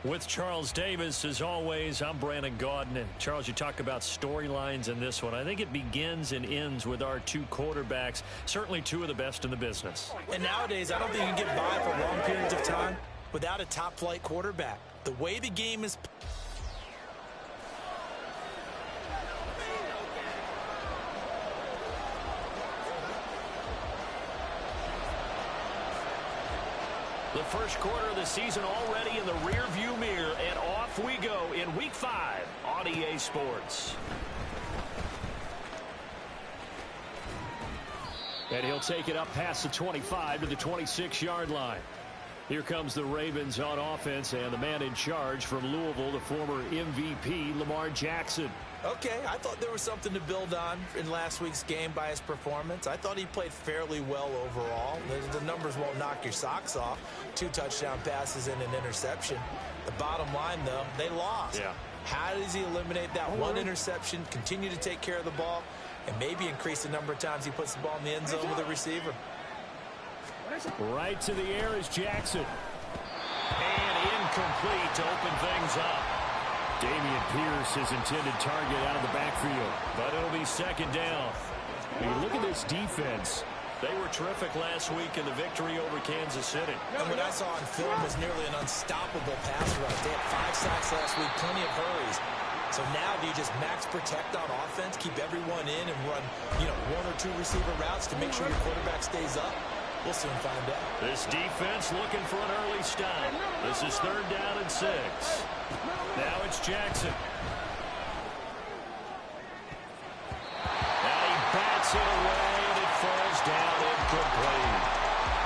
With Charles Davis, as always, I'm Brandon Gaudin. And Charles, you talk about storylines in this one. I think it begins and ends with our two quarterbacks, certainly two of the best in the business. And nowadays, I don't think you can get by for long periods of time without a top-flight quarterback. The way the game is... The first quarter of the season already in the rearview mirror, and off we go in Week 5 on EA Sports. And he'll take it up past the 25 to the 26-yard line. Here comes the Ravens on offense, and the man in charge from Louisville, the former MVP, Lamar Jackson. Okay, I thought there was something to build on in last week's game by his performance. I thought he played fairly well overall. The numbers won't knock your socks off. 2 touchdown passes and an interception. The bottom line, though, they lost. Yeah. How does he eliminate that one interception, continue to take care of the ball, and maybe increase the number of times he puts the ball in the end zone with a receiver? Right to the air is Jackson. And incomplete to open things up. Dameon Pierce, his intended target out of the backfield. But it'll be second down. I mean, look at this defense. They were terrific last week in the victory over Kansas City. And what I saw on film was nearly an unstoppable pass rush. They had 5 sacks last week, plenty of hurries. So now do you just max protect on offense, keep everyone in, and run, 1 or 2 receiver routes to make sure your quarterback stays up? We'll soon find out. This defense looking for an early stop. This is 3rd down and 6. Now it's Jackson. And he bats it away, and it falls down incomplete.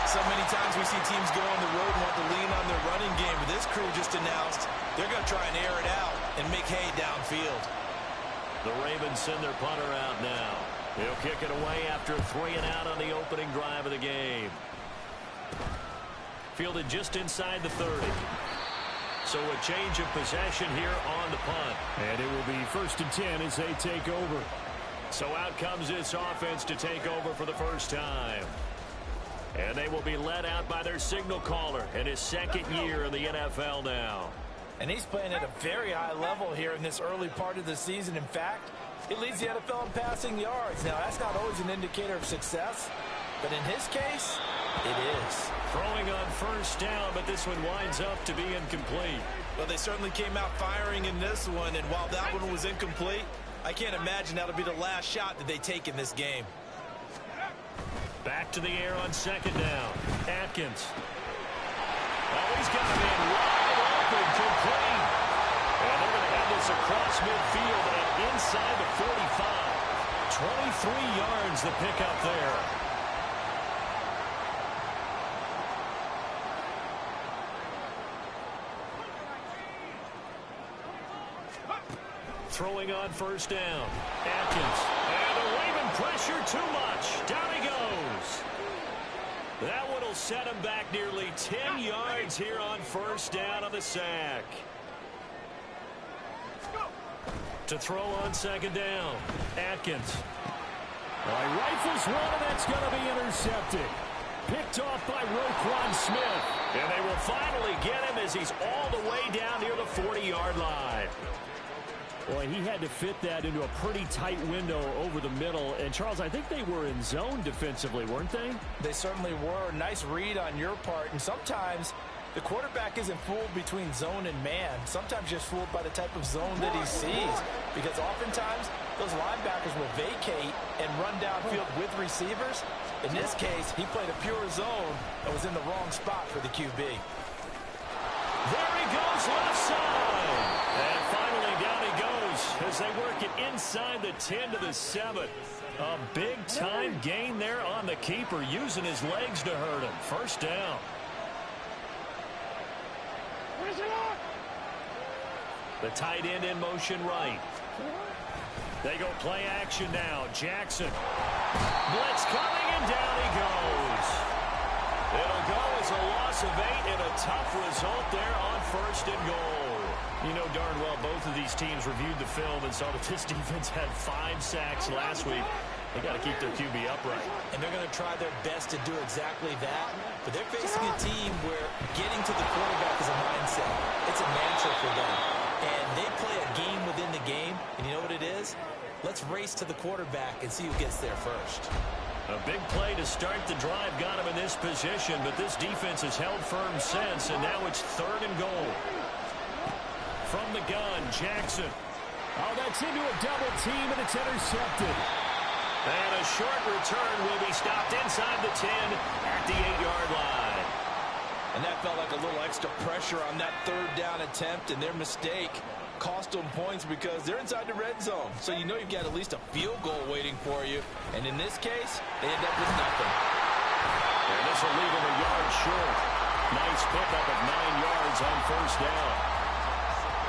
So many times we see teams go on the road and want to lean on their running game, but this crew just announced they're going to try and air it out and make hay downfield. The Ravens send their punter out now. He'll kick it away after 3 and out on the opening drive of the game. Fielded just inside the 30. So a change of possession here on the punt. And it will be 1st and 10 as they take over. So out comes this offense to take over for the first time. And they will be led out by their signal caller in his 2nd year in the NFL now. And he's playing at a very high level here in this early part of the season. In fact, he leads the NFL in passing yards. Now, that's not always an indicator of success, but in his case, it is. Throwing on 1st down, but this one winds up to be incomplete. Well, they certainly came out firing in this one, and while that one was incomplete, I can't imagine that'll be the last shot that they take in this game. Back to the air on 2nd down. Atkins. Oh, he's got him in wide open, complete. And they're going to have this across midfield and inside the 45. 23 yards the pickup there. Throwing on 1st down. Atkins. And the Raven pressure too much. Down he goes. That one will set him back nearly 10 yards here on 1st down on the sack. To throw on 2nd down. Atkins. Well, he rifles one, and that's going to be intercepted. Picked off by Roquan Smith. And they will finally get him as he's all the way down near the 40-yard line. Boy, he had to fit that into a pretty tight window over the middle. And, Charles, I think they were in zone defensively, weren't they? They certainly were. Nice read on your part. And sometimes the quarterback isn't fooled between zone and man. Sometimes just fooled by the type of zone that he sees. Because oftentimes those linebackers will vacate and run downfield with receivers. In this case, he played a pure zone and was in the wrong spot for the QB. There he goes, left side. And finally down he goes as they work it inside the 10 to the 7. A big-time gain there on the keeper, using his legs to hurt him. 1st down. The tight end in motion right. They go play action now. Jackson. Blitz coming, and down he goes. It'll go as a loss of 8 and a tough result there on 1st and goal. You know darn well both of these teams reviewed the film and saw that this defense had 5 sacks last week. They got to keep their QB upright. And they're going to try their best to do exactly that. But they're facing a team where getting to the quarterback is a mindset. It's a man for them. And they play a game within the game, and you know what it is? Let's race to the quarterback and see who gets there first. A big play to start the drive got him in this position, but this defense has held firm since, and now it's 3rd and goal. From the gun, Jackson. Oh, that's into a double team, and it's intercepted. And a short return will be stopped inside the 10 at the 8-yard line. And that felt like a little extra pressure on that 3rd down attempt, and their mistake cost them points because they're inside the red zone. So you know you've got at least a field goal waiting for you. And in this case, they end up with nothing. And this will leave them a yard short. Nice pickup of 9 yards on 1st down.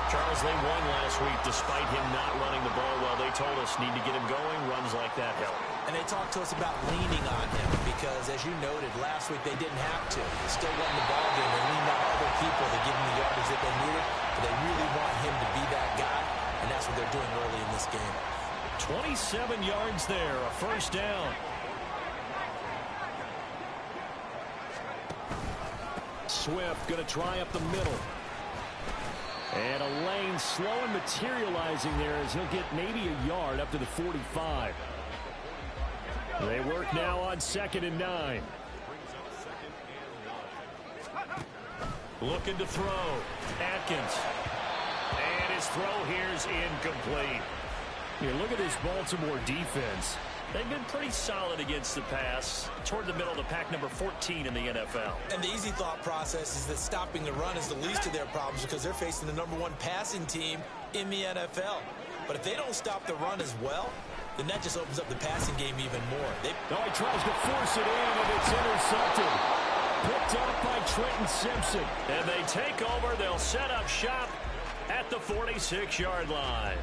Charles, they won last week despite him not running the ball well. They told us need to get him going. Runs like that help. And they talked to us about leaning on him because, as you noted, last week they didn't have to. They still won the ball game. They leaned on other people to give them the yardage that they needed. But they really want him to be that guy, and that's what they're doing early in this game. 27 yards there, a 1st down. Swift going to try up the middle. And a lane slow and materializing there as he'll get maybe a yard up to the 45. They work now on 2nd and 9. Looking to throw. Atkins. And his throw here is incomplete. Here, look at this Baltimore defense. They've been pretty solid against the pass. Toward the middle of the pack, number 14 in the NFL. And the easy thought process is that stopping the run is the least of their problems because they're facing the #1 passing team in the NFL. But if they don't stop the run as well, then that just opens up the passing game even more. He tries to force it in, and it's intercepted. Picked up by Trenton Simpson. And they take over. They'll set up shop at the 46-yard line.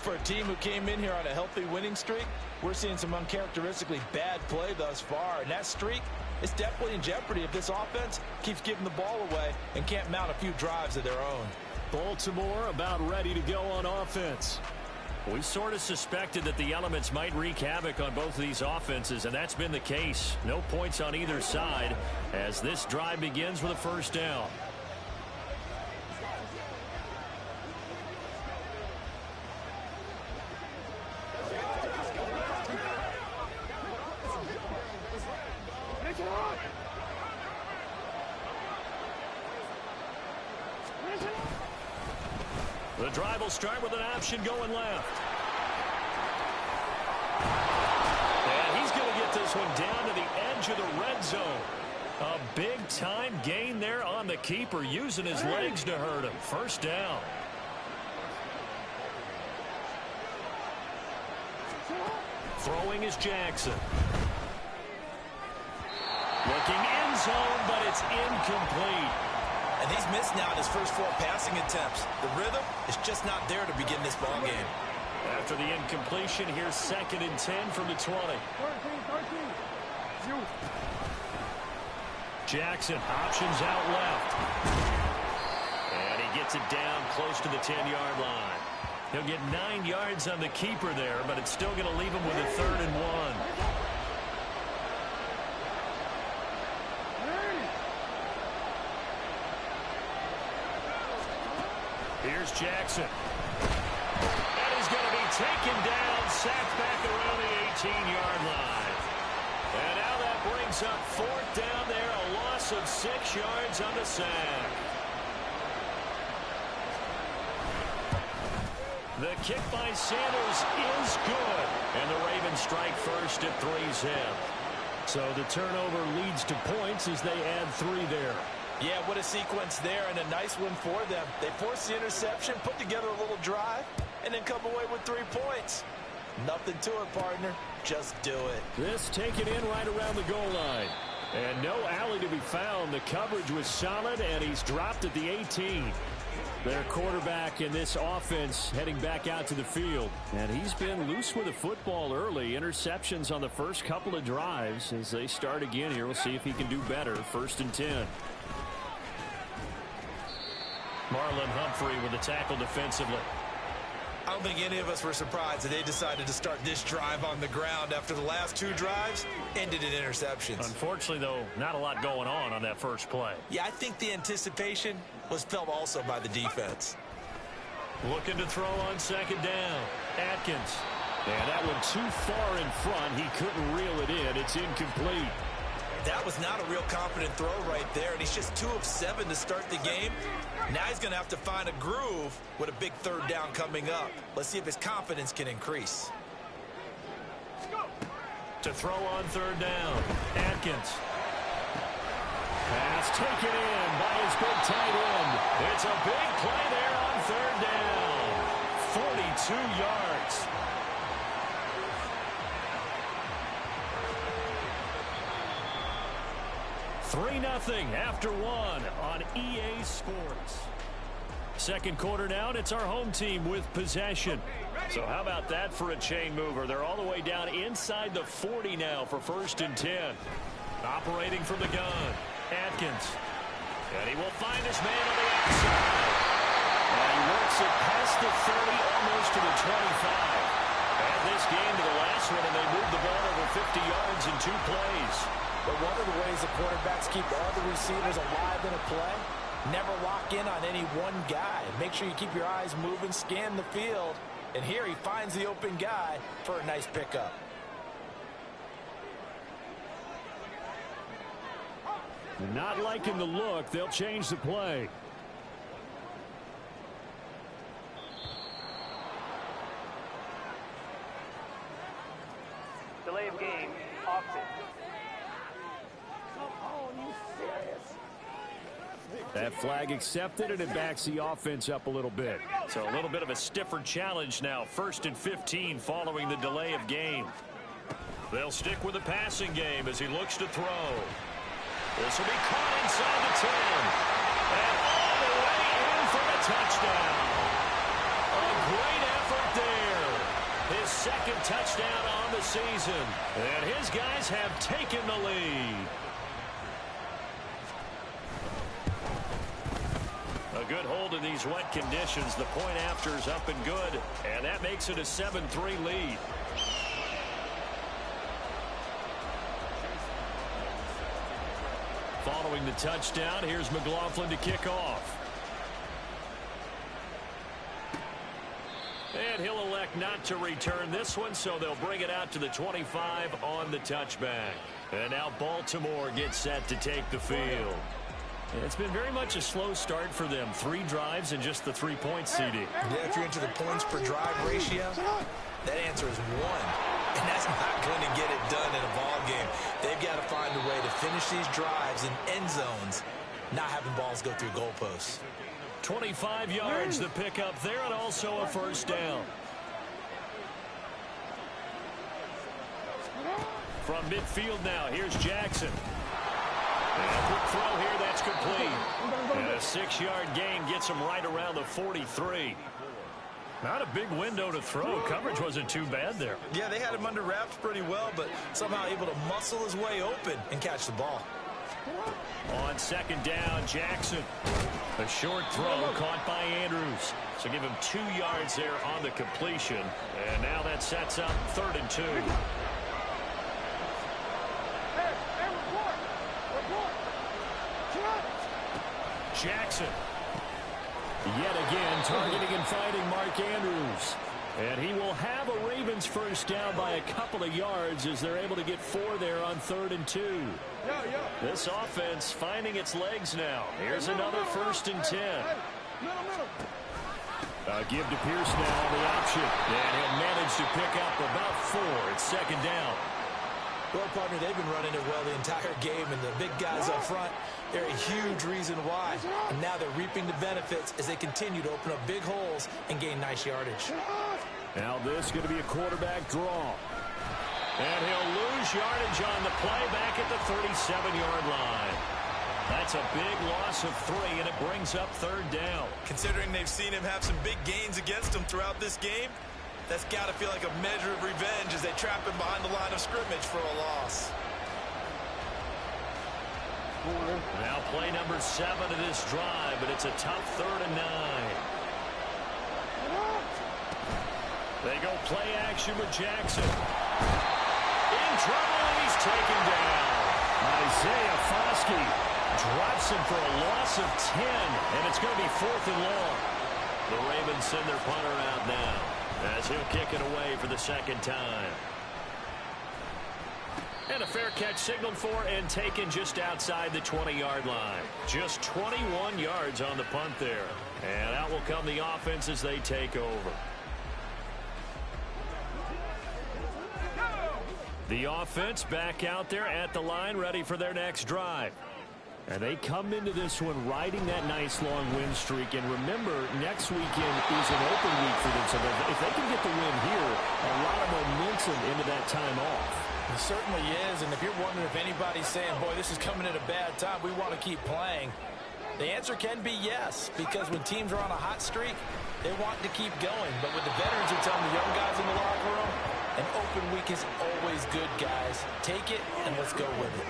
For a team who came in here on a healthy winning streak, we're seeing some uncharacteristically bad play thus far. And that streak is definitely in jeopardy if this offense keeps giving the ball away and can't mount a few drives of their own. Baltimore about ready to go on offense. We sort of suspected that the elements might wreak havoc on both of these offenses, and that's been the case. No points on either side as this drive begins with a 1st down. The drive will start with an option going left. And he's going to get this one down to the edge of the red zone. A big-time gain there on the keeper, using his legs to hurt him. 1st down. Throwing is Jackson. Looking end zone, but it's incomplete. And he's missed now in his first 4 passing attempts. The rhythm is just not there to begin this ball game. After the incompletion, here's 2nd and 10 from the 20. Jackson options out left. And he gets it down close to the 10-yard line. He'll get 9 yards on the keeper there, but it's still going to leave him with a 3rd and 1. Here's Jackson. And he's going to be taken down, sacked back around the 18-yard line. And now that brings up 4th down there, a loss of 6 yards on the sack. The kick by Sanders is good. And the Ravens strike first at 3-zip. So the turnover leads to points as they add 3 there. Yeah, what a sequence there, and a nice one for them. They forced the interception, put together a little drive, and then come away with 3 points. Nothing to it, partner. Just do it. This taken in right around the goal line. And no alley to be found. The coverage was solid, and he's dropped at the 18. Their quarterback in this offense heading back out to the field. And he's been loose with the football early. Interceptions on the first couple of drives. As they start again here, we'll see if he can do better. 1st and 10. Marlon Humphrey with the tackle defensively. I don't think any of us were surprised that they decided to start this drive on the ground after the last 2 drives ended in interceptions. Unfortunately, though, not a lot going on that first play. Yeah, I think the anticipation was felt also by the defense. Looking to throw on second down. Atkins. And that one too far in front. He couldn't reel it in. It's incomplete. That was not a real confident throw right there, and he's just 2 of 7 to start the game. Now he's going to have to find a groove with a big 3rd down coming up. Let's see if his confidence can increase. To throw on 3rd down. Atkins. Pass taken in by his big tight end. It's a big play there on 3rd down. 42 yards. Three 3-0 after 1 on EA Sports. Second quarter now, and it's our home team with possession. So how about that for a chain mover? They're all the way down inside the 40 now for 1st and 10. Operating from the gun, Atkins. And he will find his man on the outside. And he works it past the 30, almost to the 25. And this game to the last one, and they moved the ball over 50 yards in 2 plays. But one of the ways the quarterbacks keep all the receivers alive in a play, never lock in on any one guy. Make sure you keep your eyes moving, scan the field. And here he finds the open guy for a nice pickup. Not liking the look. They'll change the play. Delay of game, offset. That flag accepted, and it backs the offense up a little bit. So a little bit of a stiffer challenge now. 1st and 15 following the delay of game. They'll stick with the passing game as he looks to throw. This will be caught inside the 10. And all the way in for a touchdown. A great effort there. His 2nd touchdown on the season. And his guys have taken the lead. A good hold in these wet conditions. The point after is up and good. And that makes it a 7-3 lead. Following the touchdown, here's McLaughlin to kick off. And he'll elect not to return this one, so they'll bring it out to the 25 on the touchback. And now Baltimore gets set to take the field. It's been very much a slow start for them. 3 drives and just the 3 points, CD. Yeah, if you're into the points per drive ratio, that answer is 1. And that's not going to get it done in a ball game. They've got to find a way to finish these drives in end zones, not having balls go through goalposts. 25 yards the pickup there, and also a 1st down. From midfield now, here's Jackson. And a quick throw here, that's complete. And a 6-yard gain gets him right around the 43. Not a big window to throw. Coverage wasn't too bad there. Yeah, they had him under wraps pretty well, but somehow able to muscle his way open and catch the ball. On 2nd down, Jackson. A short throw caught by Andrews. So give him 2 yards there on the completion. And now that sets up 3rd and 2. Jackson. Yet again, targeting and fighting Mark Andrews. And he will have a Ravens 1st down by a couple of yards as they're able to get 4 there on 3rd and 2. This offense finding its legs now. Here's another 1st and 10. Give to Pierce now on the option. And he'll manage to pick up about 4. It's 2nd down. Well, partner, they've been running it well the entire game, and the big guys up front, they're a huge reason why. And now they're reaping the benefits as they continue to open up big holes and gain nice yardage. Now this is going to be a quarterback draw. And he'll lose yardage on the play back at the 37-yard line. That's a big loss of 3, and it brings up 3rd down. Considering they've seen him have some big gains against them throughout this game, that's got to feel like a measure of revenge as they trap him behind the line of scrimmage for a loss. Now play number 7 of this drive, but it's a tough 3rd and 9. They go play action with Jackson. In trouble, and he's taken down. Isaiah Foskey drops him for a loss of 10, and it's going to be 4th and long. The Ravens send their punter out now as he'll kick it away for the second time. And a fair catch signaled for and taken just outside the 20-yard line. Just 21 yards on the punt there. And out will come the offense as they take over. The offense back out there at the line, ready for their next drive. And they come into this one riding that nice long win streak. And remember, next weekend is an open week for them. So if they can get the win here, a lot of momentum into that time off. It certainly is. And if you're wondering if anybody's saying, boy, this is coming at a bad time, we want to keep playing, the answer can be yes. Because when teams are on a hot streak, they want to keep going. But what the veterans are telling the young guys in the locker room, an open week is always good, guys. Take it and let's go with it.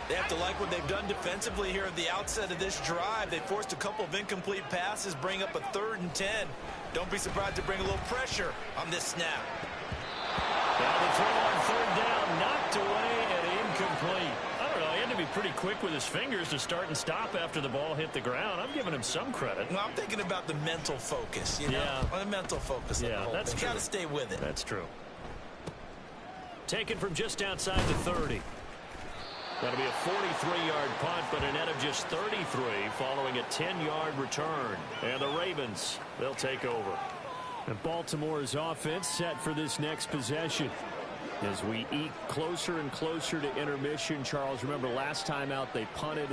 They have to like what they've done defensively here at the outset of this drive. They forced a couple of incomplete passes, bring up a 3rd and 10. Don't be surprised to bring a little pressure on this snap. Now the throw on 3rd down, knocked away and incomplete. I don't know, he had to be pretty quick with his fingers to start and stop after the ball hit the ground. I'm giving him some credit. Well, I'm thinking about the mental focus, you know? Yeah. The mental focus of the whole that's thing. true. Got to stay with it. That's true. Taken from just outside the 30. That'll be a 43-yard punt, but a net of just 33 following a 10-yard return. And the Ravens, they'll take over. And Baltimore's offense set for this next possession. As we eke closer and closer to intermission, Charles, remember last time out they punted.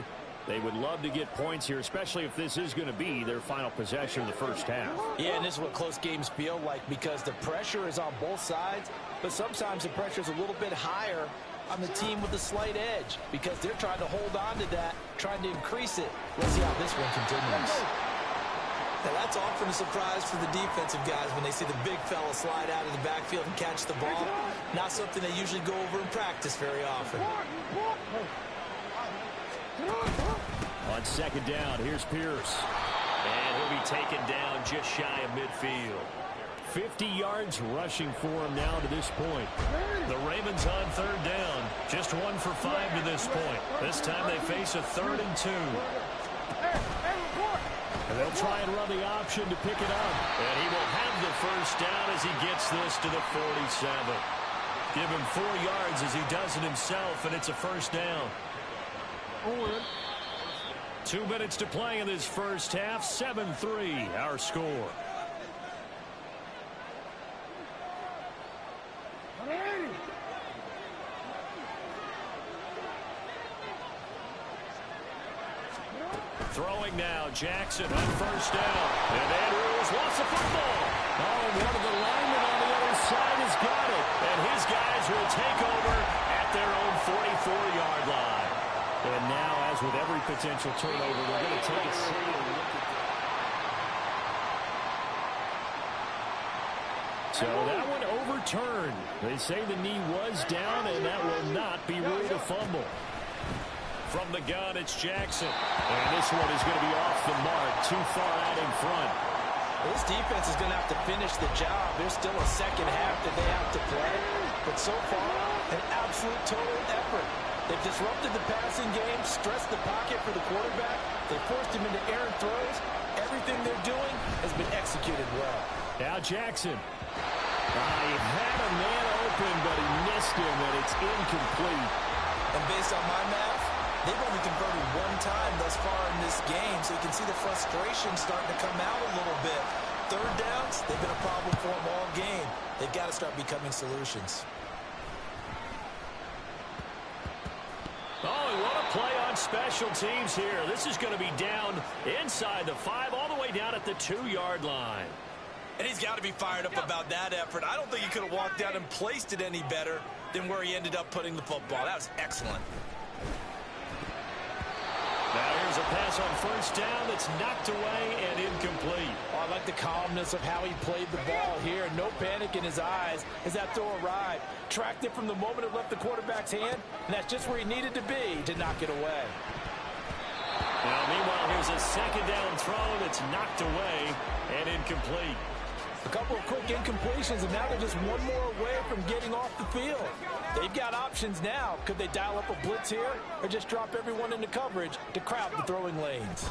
They would love to get points here, especially if this is going to be their final possession of the first half. Yeah, and this is what close games feel like because the pressure is on both sides, but sometimes the pressure is a little bit higher on the team with a slight edge because they're trying to hold on to that, trying to increase it. Let's see how this one continues. Now, that's often a surprise for the defensive guys when they see the big fella slide out of the backfield and catch the ball. Not something they usually go over in practice very often. On 2nd down, here's Pierce. And he'll be taken down just shy of midfield. 50 yards rushing for him now to this point. The Ravens on 3rd down. Just 1 for 5 to this point. This time they face a 3rd and 2. And they'll try and run the option to pick it up. And he will have the first down as he gets this to the 47. Give him 4 yards as he does it himself, and it's a first down. 2 minutes to play in this first half. 7-3 our score. Throwing now, Jackson on first down. And Andrews wants the football. Oh, one of the linemen on the other side has got it. And his guys will take over at their own 44-yard line. And now, as with every potential turnover, they're going to take a serious look at that. So that one overturned. They say the knee was down, and that will not be ruled a fumble. From the gun, it's Jackson. And this one is going to be off the mark. Too far out in front. Well, this defense is going to have to finish the job. There's still a second half that they have to play. But so far, an absolute total effort. They've disrupted the passing game, stressed the pocket for the quarterback. They forced him into errant throws. Everything they're doing has been executed well. Now Jackson. He had a man open, but he missed him, and it's incomplete. And based on my math, they've only converted 1 time thus far in this game, so you can see the frustration starting to come out a little bit. 3rd downs, they've been a problem for them all game. They've got to start becoming solutions. Oh, and what a play on special teams here. This is going to be down inside the 5, all the way down at the 2-yard line. And he's got to be fired up about that effort. I don't think he could have walked down and placed it any better than where he ended up putting the football. That was excellent. Now here's a pass on first down that's knocked away and incomplete. Oh, I like the calmness of how he played the ball here. No panic in his eyes as that throw arrived. Tracked it from the moment it left the quarterback's hand, and that's just where he needed to be to knock it away. Now, meanwhile, here's a 2nd down throw that's knocked away and incomplete. A couple of quick incompletions, and now they're just one more away from getting off the field. They've got options now. Could they dial up a blitz here or just drop everyone into coverage to crowd the throwing lanes?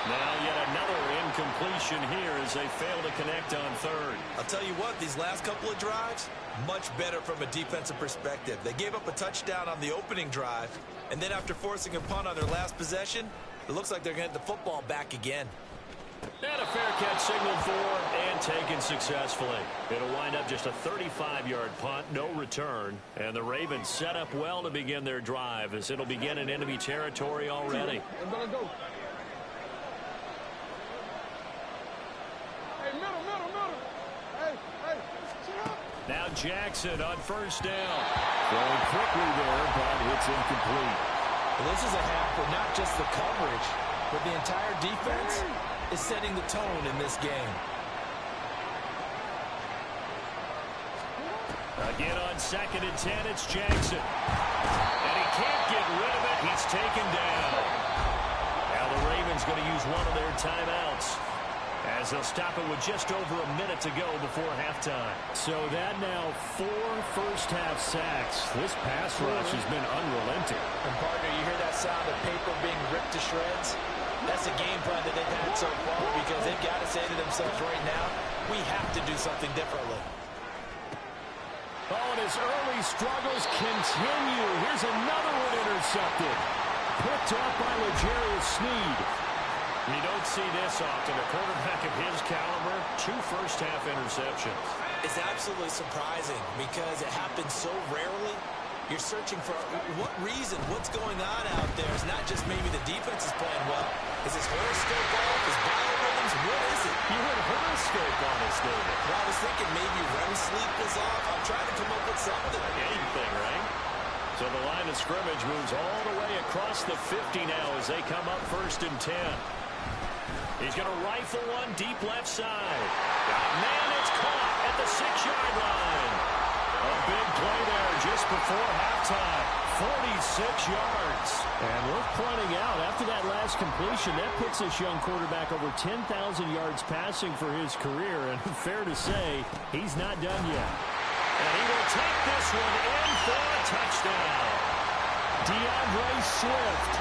Now yet another incompletion here as they fail to connect on third. I'll tell you what, these last couple of drives, much better from a defensive perspective. They gave up a touchdown on the opening drive, and then after forcing a punt on their last possession, it looks like they're going to get the football back again. And a fair catch signaled for and taken successfully. It'll wind up just a 35-yard punt, no return. And the Ravens set up well to begin their drive as it'll begin in enemy territory already. Now Jackson on first down. Going quickly there, but it's incomplete. Well, this is a half where not just the coverage, but the entire defense is setting the tone in this game. Again on 2nd and 10, it's Jackson. And he can't get rid of it. He's taken down. Now the Ravens going to use one of their timeouts as they'll stop it with just over a minute to go before halftime. So that now 4 first-half sacks. This pass rush has been unrelenting. And partner, you hear that sound of paper being ripped to shreds? That's a game plan that they've had so far because they've got to say to themselves right now, we have to do something differently. Oh, and his early struggles continue. Here's another one intercepted. Picked up by L'Jarius Sneed. You don't see this often. A quarterback of his caliber, 2 first-half interceptions. It's absolutely surprising because it happens so rarely. You're searching for what reason, what's going on out there. It's not just maybe the defense is playing well. Is his horoscope off? His biorhythms? What is it? You had horoscope on us, David. Well, I was thinking maybe REM sleep was off. I'm trying to come up with something. Anything, right? So the line of scrimmage moves all the way across the 50 now as they come up 1st and 10. He's going to rifle one deep left side. Man, it's caught at the 6-yard line. A big play there just before halftime. 46 yards. And worth pointing out, after that last completion, that puts this young quarterback over 10,000 yards passing for his career. And fair to say, he's not done yet. And he will take this one in for a touchdown. DeAndre Swift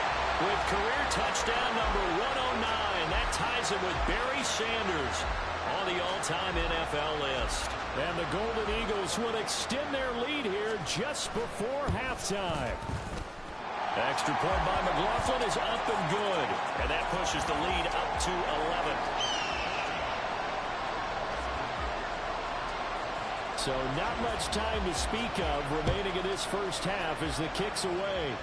with career touchdown number 109. That ties him with Barry Sanders on the all-time NFL list. And the Golden Eagles would extend their lead here just before halftime. Extra point by McLaughlin is up and good. And that pushes the lead up to 11. So not much time to speak of remaining in this first half as the kick's away.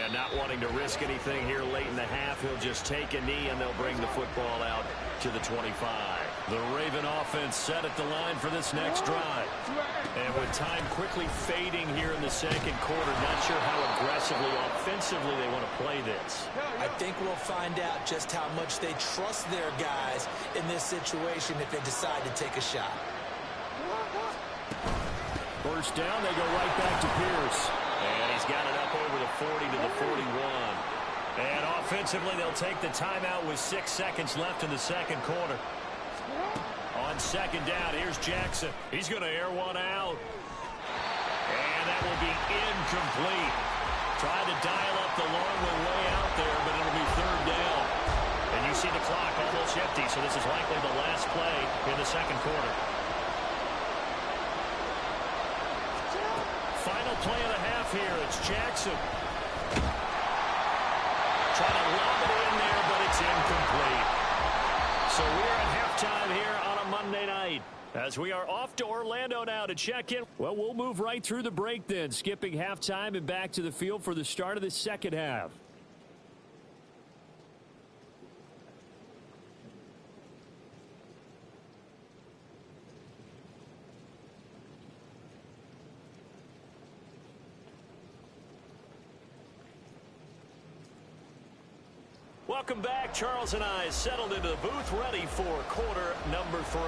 And not wanting to risk anything here late in the half, he'll just take a knee and they'll bring the football out to the 25. The Raven offense set at the line for this next drive. And with time quickly fading here in the second quarter, not sure how aggressively, offensively they want to play this. I think we'll find out just how much they trust their guys in this situation if they decide to take a shot. First down, they go right back to Pierce. And he's got it up over the 40 to the 41. And offensively, they'll take the timeout with 6 seconds left in the second quarter. On second down, here's Jackson. He's going to air one out. And that will be incomplete. Tried to dial up the long way out there, but it'll be third down. And you see the clock almost empty, so this is likely the last play in the second quarter. Final play of the half here. It's Jackson. Trying to lob it in there, but it's incomplete. So we're at halftime here on a Monday night as we are off to Orlando now to check in. Well, we'll move right through the break then, skipping halftime and back to the field for the start of the second half. Welcome back. Charles and I settled into the booth ready for quarter number 3.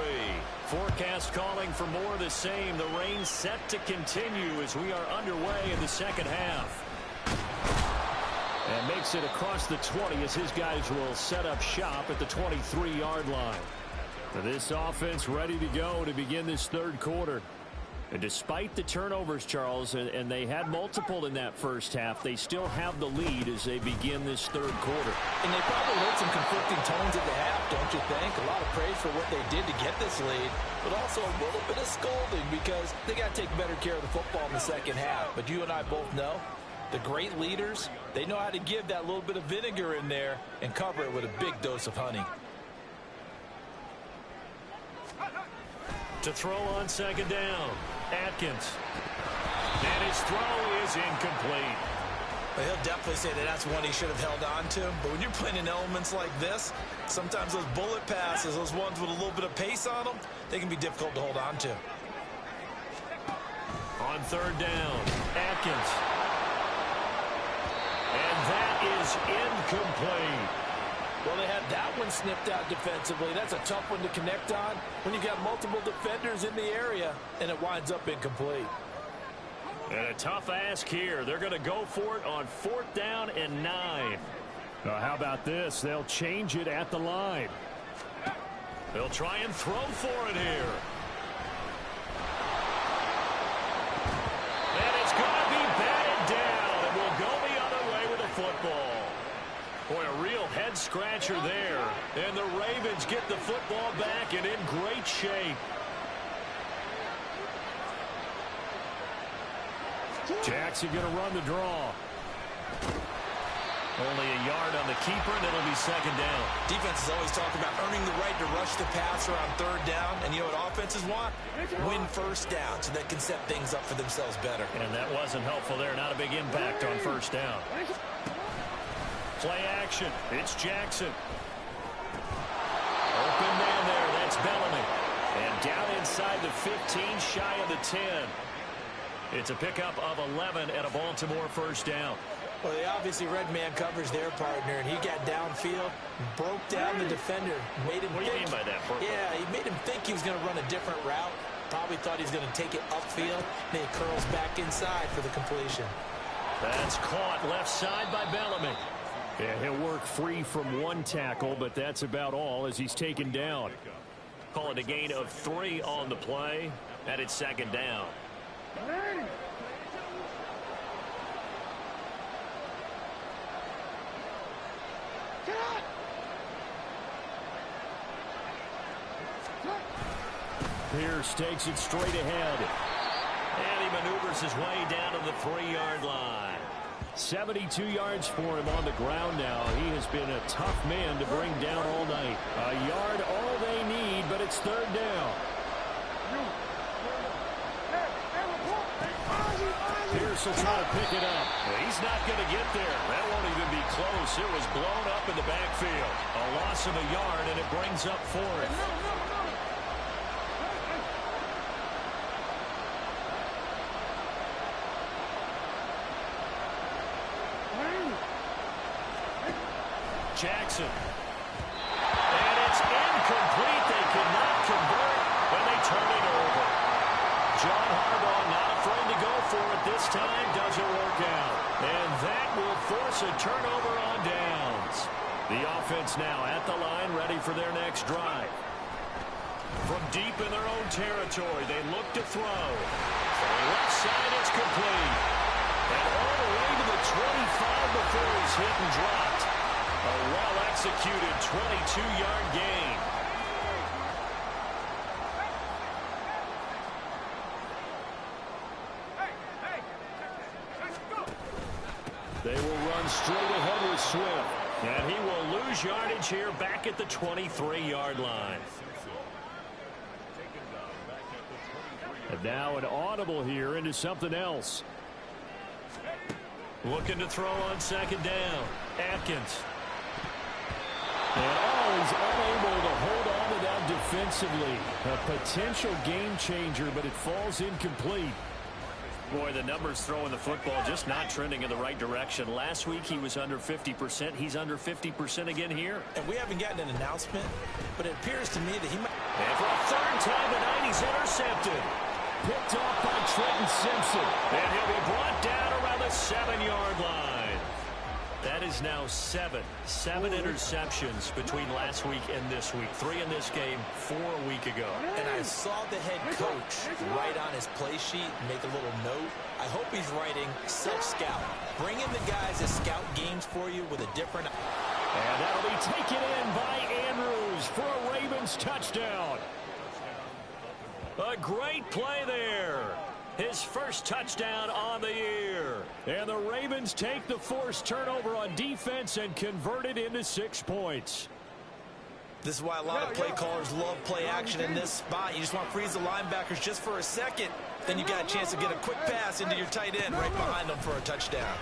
Forecast calling for more of the same. The rain set to continue as we are underway in the second half. And makes it across the 20 as his guys will set up shop at the 23-yard line. This offense ready to go to begin this third quarter. And despite the turnovers, Charles, and they had multiple in that first half, they still have the lead as they begin this third quarter. And they probably heard some conflicting tones at the half, don't you think? A lot of praise for what they did to get this lead, but also a little bit of scolding because they got to take better care of the football in the second half. But you and I both know the great leaders, they know how to give that little bit of vinegar in there and cover it with a big dose of honey. To throw on second down, Atkins. And his throw is incomplete. Well, he'll definitely say that that's one he should have held on to. But when you're playing in elements like this, sometimes those bullet passes, those ones with a little bit of pace on them, they can be difficult to hold on to. On third down, Atkins. And that is incomplete. Well, they had that one snipped out defensively. That's a tough one to connect on when you got multiple defenders in the area, and it winds up incomplete. And a tough ask here. They're going to go for it on 4th down and 9. How about this? They'll change it at the line. They'll try and throw for it here. And it's going to be batted down, and we'll go the other way with the football. Boy, a real head-scratcher there. And the Ravens get the football back and in great shape. Jackson going to run the draw. Only a yard on the keeper, and it'll be second down. Defenses always talk about earning the right to rush the passer on third down. And you know what offenses want? Win first down so they can set things up for themselves better. And that wasn't helpful there. Not a big impact on first down. Play action. It's Jackson. Open man there. That's Bellamy. And down inside the 15, shy of the 10. It's a pickup of 11 and a Baltimore first down. Well, they obviously read man coverage their partner, and he got downfield, broke down the defender, made him What do you mean by that? Yeah, he made him think he was going to run a different route. Probably thought he was going to take it upfield. Then he curls back inside for the completion. That's caught left side by Bellamy. Yeah, he'll work free from one tackle, but that's about all as he's taken down. Call it a gain of 3 on the play, and it's second down. Pierce takes it straight ahead. And he maneuvers his way down to the 3-yard line. 72 yards for him on the ground now. He has been a tough man to bring down all night. A yard all they need, but it's third down. Pierce will try to pick it up. He's not going to get there. That won't even be close. It was blown up in the backfield. A loss of a yard, and it brings up 4th. Jackson. And it's incomplete. They cannot convert when they turn it over. John Harbaugh not afraid to go for it this time. Doesn't work out. And that will force a turnover on downs. The offense now at the line, ready for their next drive. From deep in their own territory, they look to throw. From the left side, it's complete. And all the way to the 25 before he's hit and dropped. A well-executed 22-yard gain. They will run straight ahead with Swift. And he will lose yardage here back at the 23-yard line. And now an audible here into something else. Looking to throw on second down. Atkins. And he's unable to hold on to that defensively. A potential game changer, but it falls incomplete. Boy, the numbers throwing the football just not trending in the right direction. Last week he was under 50%. He's under 50% again here. And we haven't gotten an announcement, but it appears to me that he might. And for a third time tonight, he's intercepted. Picked off by Trenton Simpson. And he'll be brought down around the 7-yard line. That is now seven interceptions between last week and this week. 3 in this game, 4 a week ago. And I saw the head coach write on his play sheet, make a little note. I hope he's writing self-scout. Bring in the guys that scout games for you with a different... And that'll be taken in by Andrews for a Ravens touchdown. A great play there. His first touchdown on the year. And the Ravens take the forced turnover on defense and convert it into 6 points. This is why a lot of play callers love play action in this spot. You just want to freeze the linebackers just for a second. Then you got a chance to get a quick pass into your tight end right behind them for a touchdown.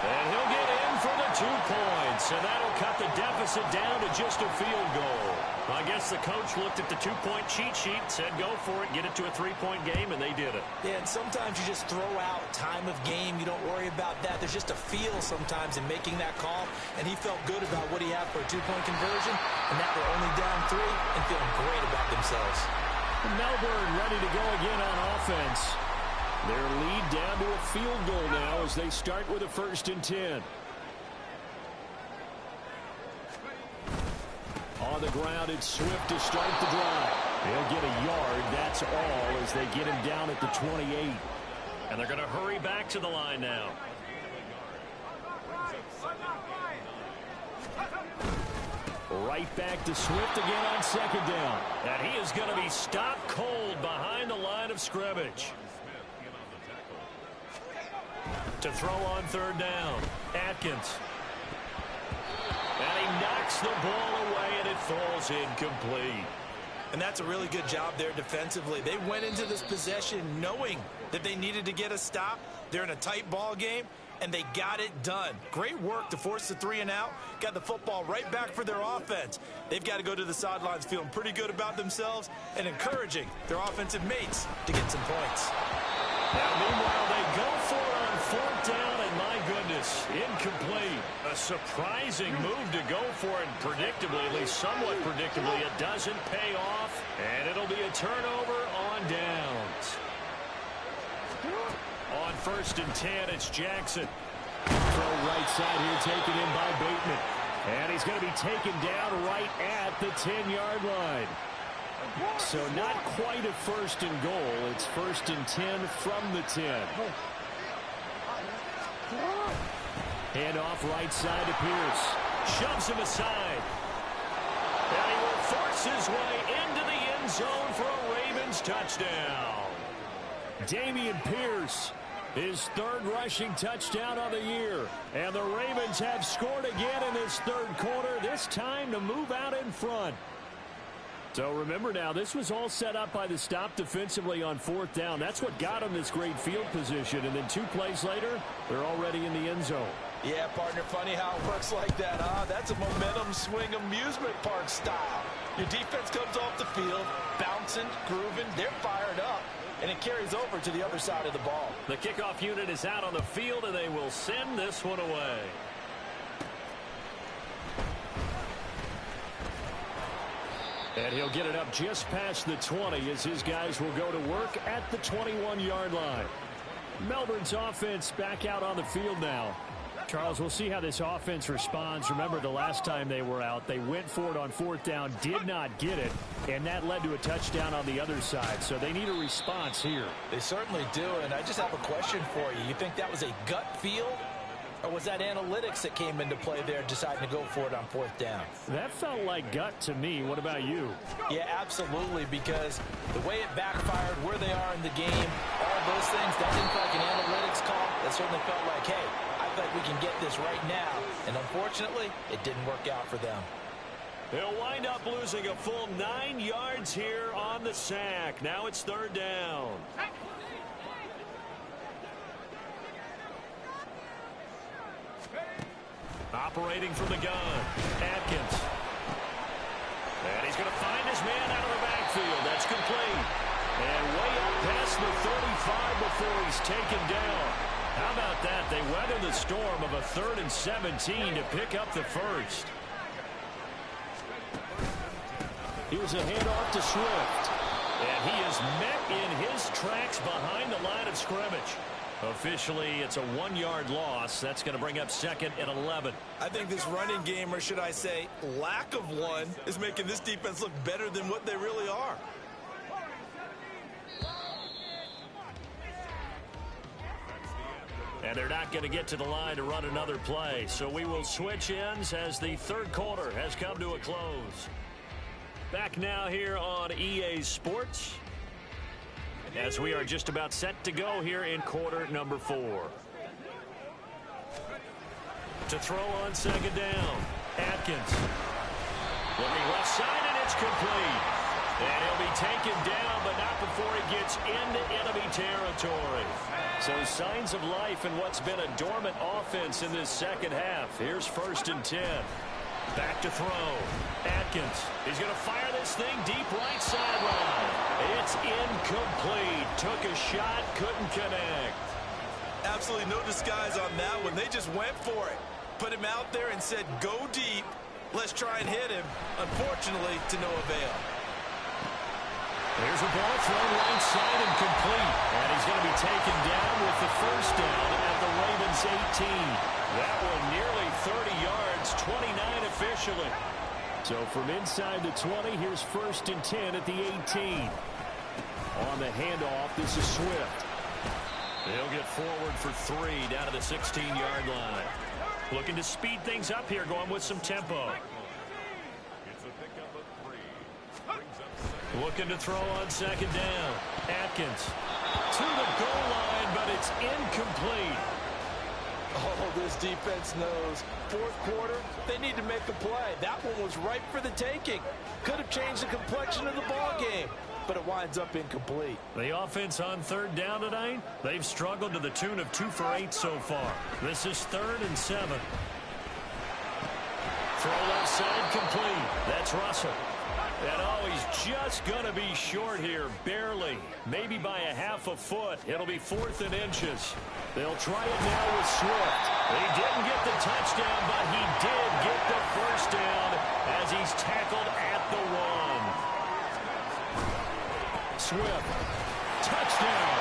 And he'll get in for the 2 points. And that'll cut the deficit down to just a field goal. I guess the coach looked at the 2-point cheat sheet, said go for it, get it to a 3-point game, and they did it. Yeah, and sometimes you just throw out time of game. You don't worry about that. There's just a feel sometimes in making that call, and he felt good about what he had for a 2-point conversion, and now they're only down 3 and feeling great about themselves. Melbourne ready to go again on offense. Their lead down to a field goal now as they start with a 1st and 10. On the ground, it's Swift to start the drive. He'll get a yard, that's all, as they get him down at the 28. And they're going to hurry back to the line now. Right back to Swift again on 2nd down. And he is going to be stopped cold behind the line of scrimmage. To throw on 3rd down, Atkins. And he knocks the ball away, and it falls incomplete. And that's a really good job there defensively. They went into this possession knowing that they needed to get a stop. They're in a tight ball game, and they got it done. Great work to force the 3 and out. Got the football right back for their offense. They've got to go to the sidelines feeling pretty good about themselves and encouraging their offensive mates to get some points. Now, meanwhile, they go for it on 4th down, and my goodness, incomplete. A surprising move to go for it, predictably, at least somewhat predictably. It doesn't pay off, and it'll be a turnover on downs. On 1st and 10, it's Jackson. Throw right side here taken in by Bateman. And he's going to be taken down right at the 10-yard line. So not quite a 1st and goal. It's 1st and 10 from the 10. Hand off right side to Pierce. Shoves him aside. And he will force his way into the end zone for a Ravens touchdown. Dameon Pierce, his 3rd rushing touchdown of the year. And the Ravens have scored again in this 3rd quarter, this time to move out in front. So remember now, this was all set up by the stop defensively on 4th down. That's what got them this great field position. And then 2 plays later, they're already in the end zone. Yeah, partner, funny how it works like that, huh? That's a momentum swing amusement park style. Your defense comes off the field, bouncing, grooving, they're fired up, and it carries over to the other side of the ball. The kickoff unit is out on the field, and they will send this one away. And he'll get it up just past the 20 as his guys will go to work at the 21-yard line. Melbourne's offense back out on the field now. Charles, we'll see how this offense responds. Remember, the last time they were out, they went for it on 4th down, did not get it, and that led to a touchdown on the other side. So they need a response here. They certainly do, and I just have a question for you. You think that was a gut feel, or was that analytics that came into play there deciding to go for it on 4th down? That felt like gut to me. What about you? Yeah, absolutely, because the way it backfired, where they are in the game, all those things, that didn't feel like an analytics call. That certainly felt like, hey, I think we can get this right now. And unfortunately, it didn't work out for them. They'll wind up losing a full 9 yards here on the sack. Now it's 3rd down. Operating from the gun, Atkins. And he's going to find his man out of the backfield. That's complete. And way up past the 35 before he's taken down. How about that? They weather the storm of a 3rd and 17 to pick up the first. Here's a handoff to Swift. And he is met in his tracks behind the line of scrimmage. Officially, it's a 1-yard loss. That's going to bring up 2nd and 11. I think this running game, or should I say lack of one, is making this defense look better than what they really are. And they're not going to get to the line to run another play. So we will switch ends as the third quarter has come to a close. Back now here on EA Sports, as we are just about set to go here in quarter number 4. To throw on 2nd down, Atkins. Looking left side, and it's complete. And he'll be taken down, but not before he gets into enemy territory. So signs of life in what's been a dormant offense in this second half. Here's 1st and 10. Back to throw. Atkins. He's going to fire this thing deep right sideline. It's incomplete. Took a shot, couldn't connect. Absolutely no disguise on that one. They just went for it. Put him out there and said, go deep. Let's try and hit him. Unfortunately, to no avail. There's a ball thrown right side and complete. And he's going to be taken down with the 1st down at the Ravens 18. That one nearly 30 yards, 29 officially. So from inside the 20, here's 1st and 10 at the 18. On the handoff, this is Swift. He'll get forward for 3 down to the 16-yard line. Looking to speed things up here, going with some tempo. Looking to throw on 2nd down. Atkins to the goal line, but it's incomplete. Oh, this defense knows. 4th quarter, they need to make a play. That one was ripe for the taking. Could have changed the complexion of the ball game, but it winds up incomplete. The offense on 3rd down tonight, they've struggled to the tune of 2 for 8 so far. This is 3rd and 7. Throw left side complete. That's Russell. And oh, he's just going to be short here, barely. Maybe by a half a foot. It'll be 4th and inches. They'll try it now with Swift. He didn't get the touchdown, but he did get the 1st down as he's tackled at the 1. Swift, touchdown.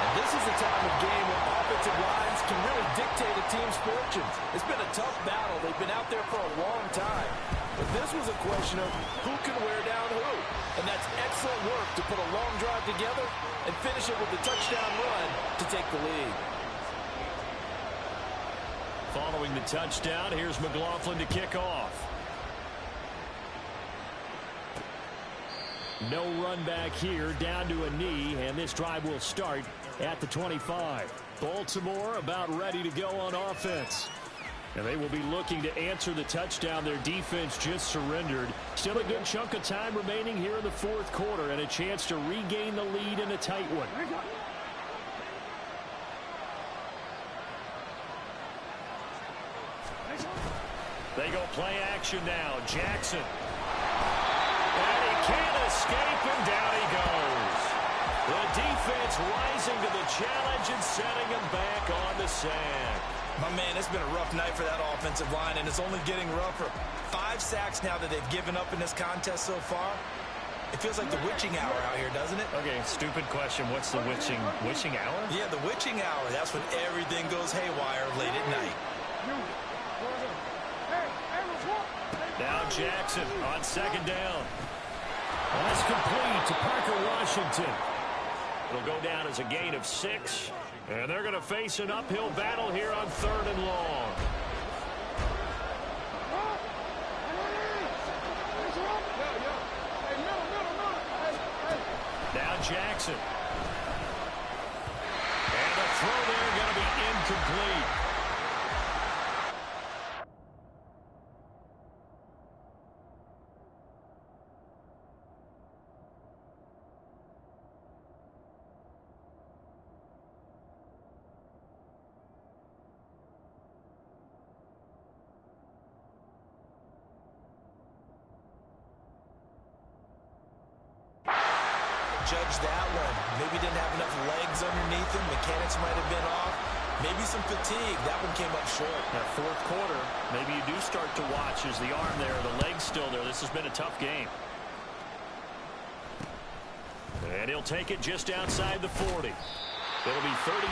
And this is the time of game when offensive lines can really dictate a team's fortunes. It's been a tough battle. They've been out there for a long time. But this was a question of who can wear down who. And that's excellent work to put a long drive together and finish it with a touchdown run to take the lead. Following the touchdown, here's McLaughlin to kick off. No run back here, down to a knee, and this drive will start at the 25. Baltimore about ready to go on offense. And they will be looking to answer the touchdown their defense just surrendered. Still a good chunk of time remaining here in the 4th quarter and a chance to regain the lead in a tight one. They go play action now. Jackson. And he can't escape, and down he goes. The defense rising to the challenge and setting him back on the sand. My man, it's been a rough night for that offensive line, and it's only getting rougher. 5 sacks now that they've given up in this contest so far. It feels like the witching hour out here, doesn't it? Okay, stupid question. What's the witching hour? Yeah, the witching hour. That's when everything goes haywire late at night. Now Jackson on 2nd down. That's complete to Parker Washington. It'll go down as a gain of 6. And they're going to face an uphill battle here on 3rd and long. Now Jackson. And the throw there going to be incomplete. Judge that one. Maybe didn't have enough legs underneath him. Mechanics might have been off. Maybe some fatigue. That one came up short. That 4th quarter, maybe you do start to watch as the arm there, the leg's still there. This has been a tough game. And he'll take it just outside the 40. It'll be 37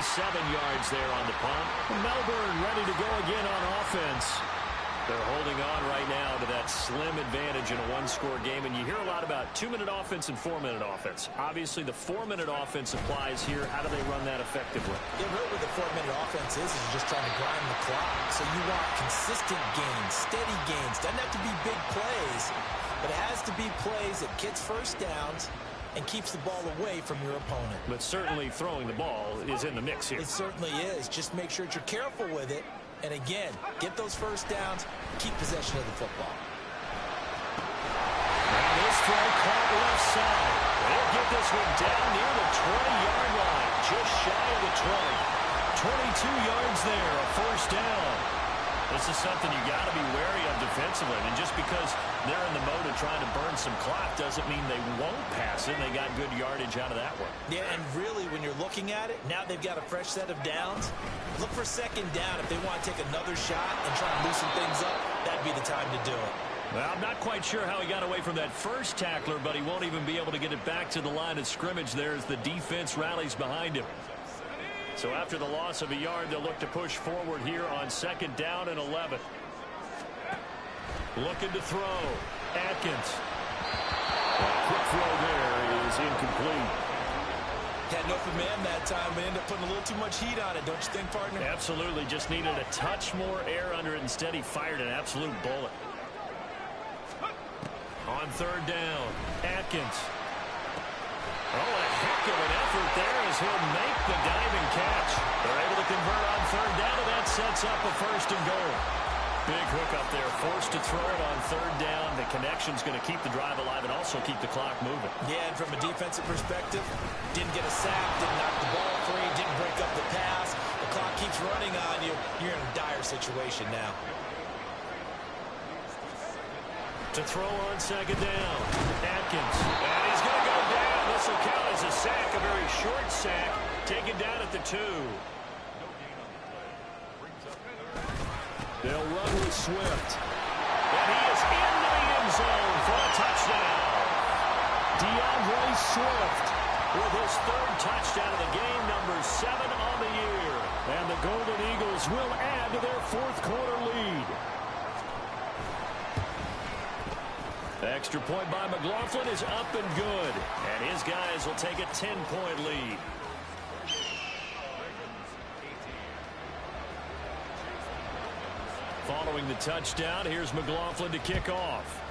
yards there on the punt. Melbourne ready to go again on offense. They're holding on right now to that slim advantage in a one-score game, and you hear a lot about 2-minute offense and 4-minute offense. Obviously, the 4-minute offense applies here. How do they run that effectively? Yeah, really what the 4-minute offense is just trying to grind the clock. So you want consistent gains, steady gains. Doesn't have to be big plays, but it has to be plays that gets first downs and keeps the ball away from your opponent. But certainly throwing the ball is in the mix here. It certainly is. Just make sure that you're careful with it. And again, get those first downs, keep possession of the football. Now this throw caught left side. They'll get this one down near the 20-yard line, just shy of the 20. 22 yards there, a first down. This is something you got to be wary of defensively. And just because they're in the mode of trying to burn some clock doesn't mean they won't pass it. They got good yardage out of that one. Yeah, and really, when you're looking at it, now they've got a fresh set of downs. Look for second down if they want to take another shot and try and loosen things up. That'd be the time to do it. Well, I'm not quite sure how he got away from that first tackler, but he won't even be able to get it back to the line of scrimmage there as the defense rallies behind him. So after the loss of a yard, they'll look to push forward here on second down and 11. Looking to throw. Atkins. A quick throw there is incomplete. Had an open man that time, but ended up putting a little too much heat on it, don't you think, partner? Absolutely. Just needed a touch more air under it. Instead, he fired an absolute bullet. On third down, Atkins. Oh, a heck of an effort there as he'll make the diving catch. They're able to convert on third down, and that sets up a first and goal. Big hook up there, forced to throw it on third down. The connection's going to keep the drive alive and also keep the clock moving. Yeah, and from a defensive perspective, didn't get a sack, didn't knock the ball free, didn't break up the pass. The clock keeps running on you. You're in a dire situation now. To throw on second down, Atkins. And he's going to go down. This will count as a sack, a very short sack, taken down at the 2. They'll run with Swift. And he is into the end zone for a touchdown. DeAndre Swift with his third touchdown of the game, number 7 on the year. And the Golden Eagles will add to their fourth quarter lead. The extra point by McLaughlin is up and good. And his guys will take a 10-point lead. Following the touchdown, here's McLaughlin to kick off.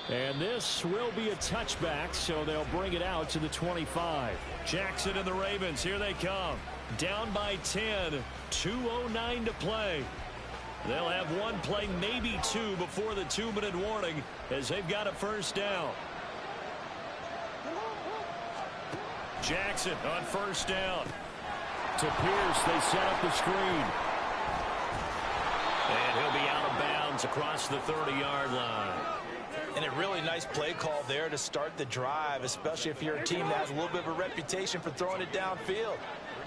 And this will be a touchback, so they'll bring it out to the 25. Jackson and the Ravens, here they come. Down by 10, 2:09 to play. They'll have one play, maybe two, before the 2-minute warning as they've got a first down. Jackson on first down. To Pierce, they set up the screen. And he'll be out of bounds across the 30-yard line. And a really nice play call there to start the drive, especially if you're a team that has a little bit of a reputation for throwing it downfield.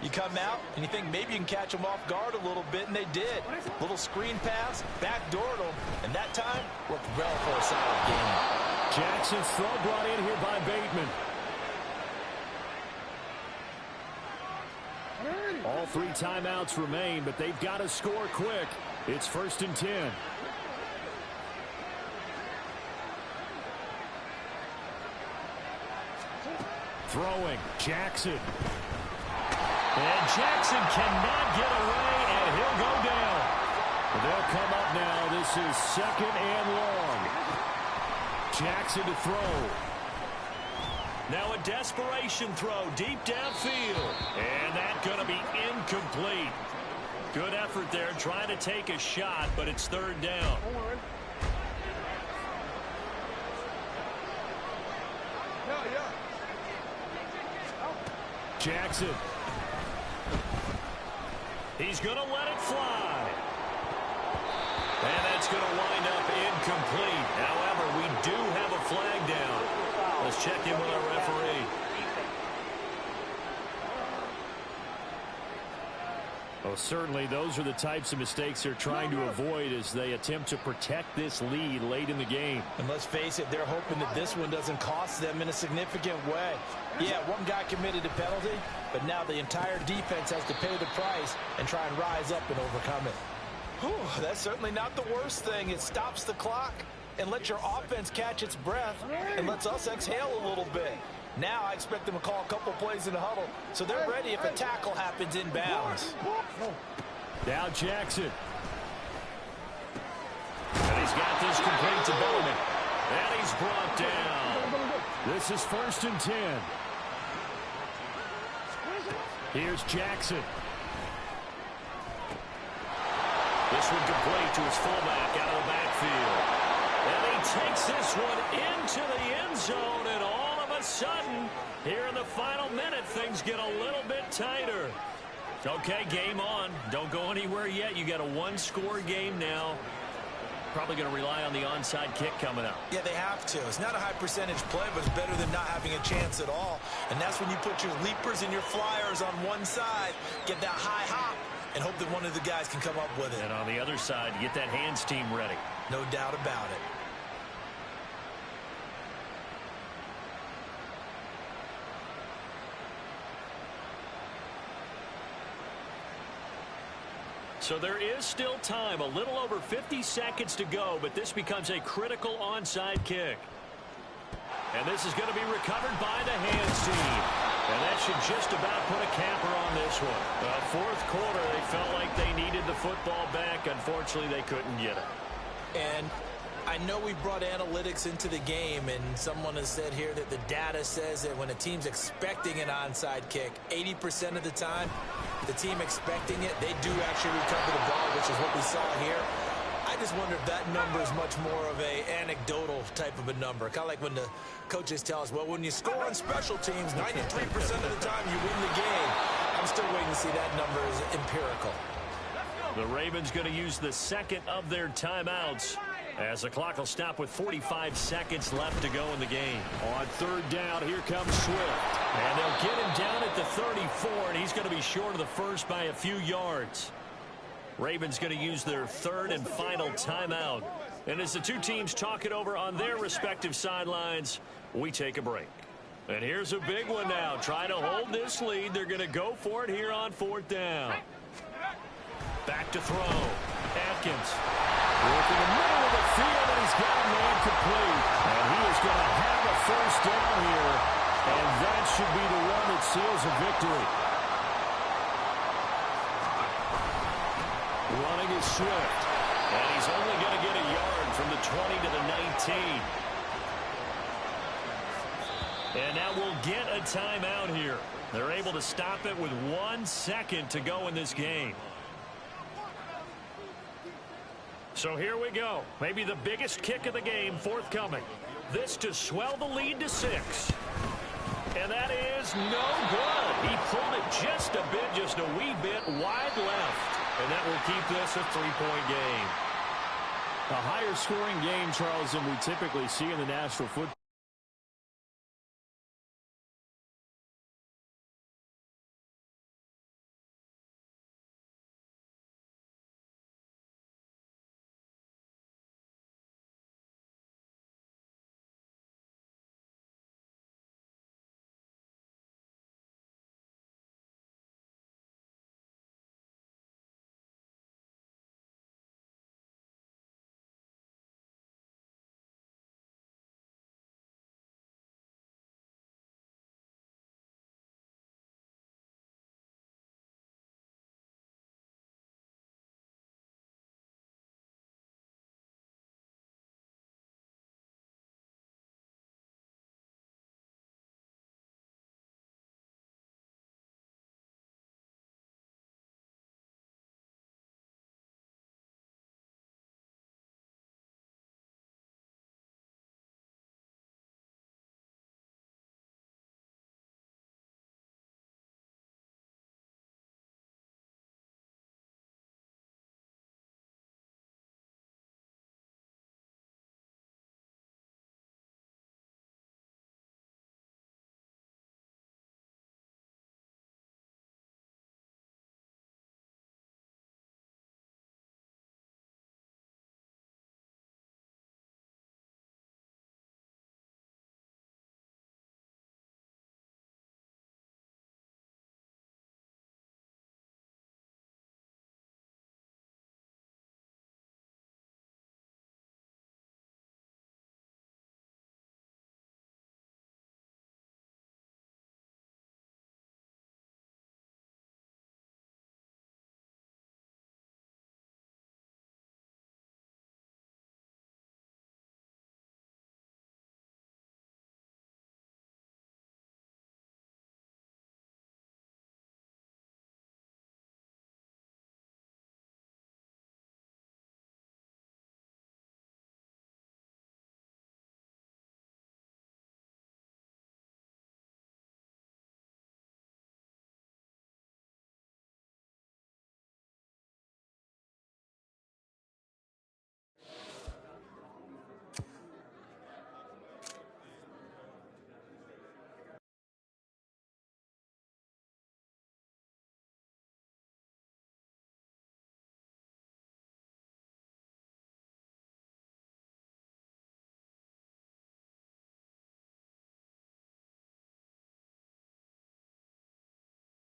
You come out and you think maybe you can catch them off guard a little bit, and they did. Little screen pass, backdoored them, and that time worked well for a solid game. Jackson's throw brought in here by Bateman. All 3 timeouts remain, but they've got to score quick. It's 1st and 10. Throwing, Jackson. And Jackson cannot get away, and he'll go down. They'll come up now. This is 2nd and long. Jackson to throw. Now a desperation throw deep downfield. And that's going to be incomplete. Good effort there trying to take a shot, but it's 3rd down. Jackson. He's going to let it fly. And that's going to wind up incomplete. However, we do have a flag down. Let's check in with our referee. Well, certainly those are the types of mistakes they're trying to avoid as they attempt to protect this lead late in the game. And let's face it, they're hoping that this one doesn't cost them in a significant way. Yeah, one guy committed a penalty, but now the entire defense has to pay the price and try and rise up and overcome it. Whew, that's certainly not the worst thing. It stops the clock and lets your offense catch its breath and lets us exhale a little bit. Now I expect them to call a couple plays in the huddle so they're ready if a tackle happens inbounds. Now Jackson. And he's got this complete to Bowman. And he's brought down. This is 1st and 10. Here's Jackson. This one complete to his fullback out of the backfield. And he takes this one into the end zone, and all of a sudden, here in the final minute, things get a little bit tighter. Okay, game on. Don't go anywhere yet. You got a one-score game now. Probably going to rely on the onside kick coming up. Yeah, they have to. It's not a high percentage play, but it's better than not having a chance at all. And that's when you put your leapers and your flyers on one side, get that high hop, and hope that one of the guys can come up with it. And on the other side, get that hands team ready. No doubt about it. So there is still time, a little over 50 seconds to go, but this becomes a critical onside kick. And this is going to be recovered by the hands team. And that should just about put a capper on this one. Fourth quarter, they felt like they needed the football back. Unfortunately, they couldn't get it. And I know we brought analytics into the game, and someone has said here that the data says that when a team's expecting an onside kick, 80% of the time, the team expecting it, they do actually recover the ball, which is what we saw here. I just wonder if that number is much more of a anecdotal type of a number. Kind of like when the coaches tell us, well, when you score on special teams, 93% of the time you win the game. I'm still waiting to see that number is empirical. The Ravens going to use the second of their timeouts as the clock will stop with 45 seconds left to go in the game. On 3rd down, here comes Swift. And they'll get him down at the 34, and he's going to be short of the first by a few yards. Ravens going to use their 3rd and final timeout. And as the two teams talk it over on their respective sidelines, we take a break. And here's a big one now. Trying to hold this lead. They're going to go for it here on 4th down. Back to throw. Atkins. Working the middle of the field, and he's got a man complete. And he is going to have a first down here. And that should be the one that seals a victory. Running is Swift. And he's only going to get a yard from the 20 to the 19. And now we'll get a timeout here. They're able to stop it with 1 second to go in this game. So here we go. Maybe the biggest kick of the game forthcoming. This to swell the lead to 6. And that is no good. He pulled it just a bit, just a wee bit wide left. And that will keep this a 3-point game. A higher scoring game, Charles, than we typically see in the National Football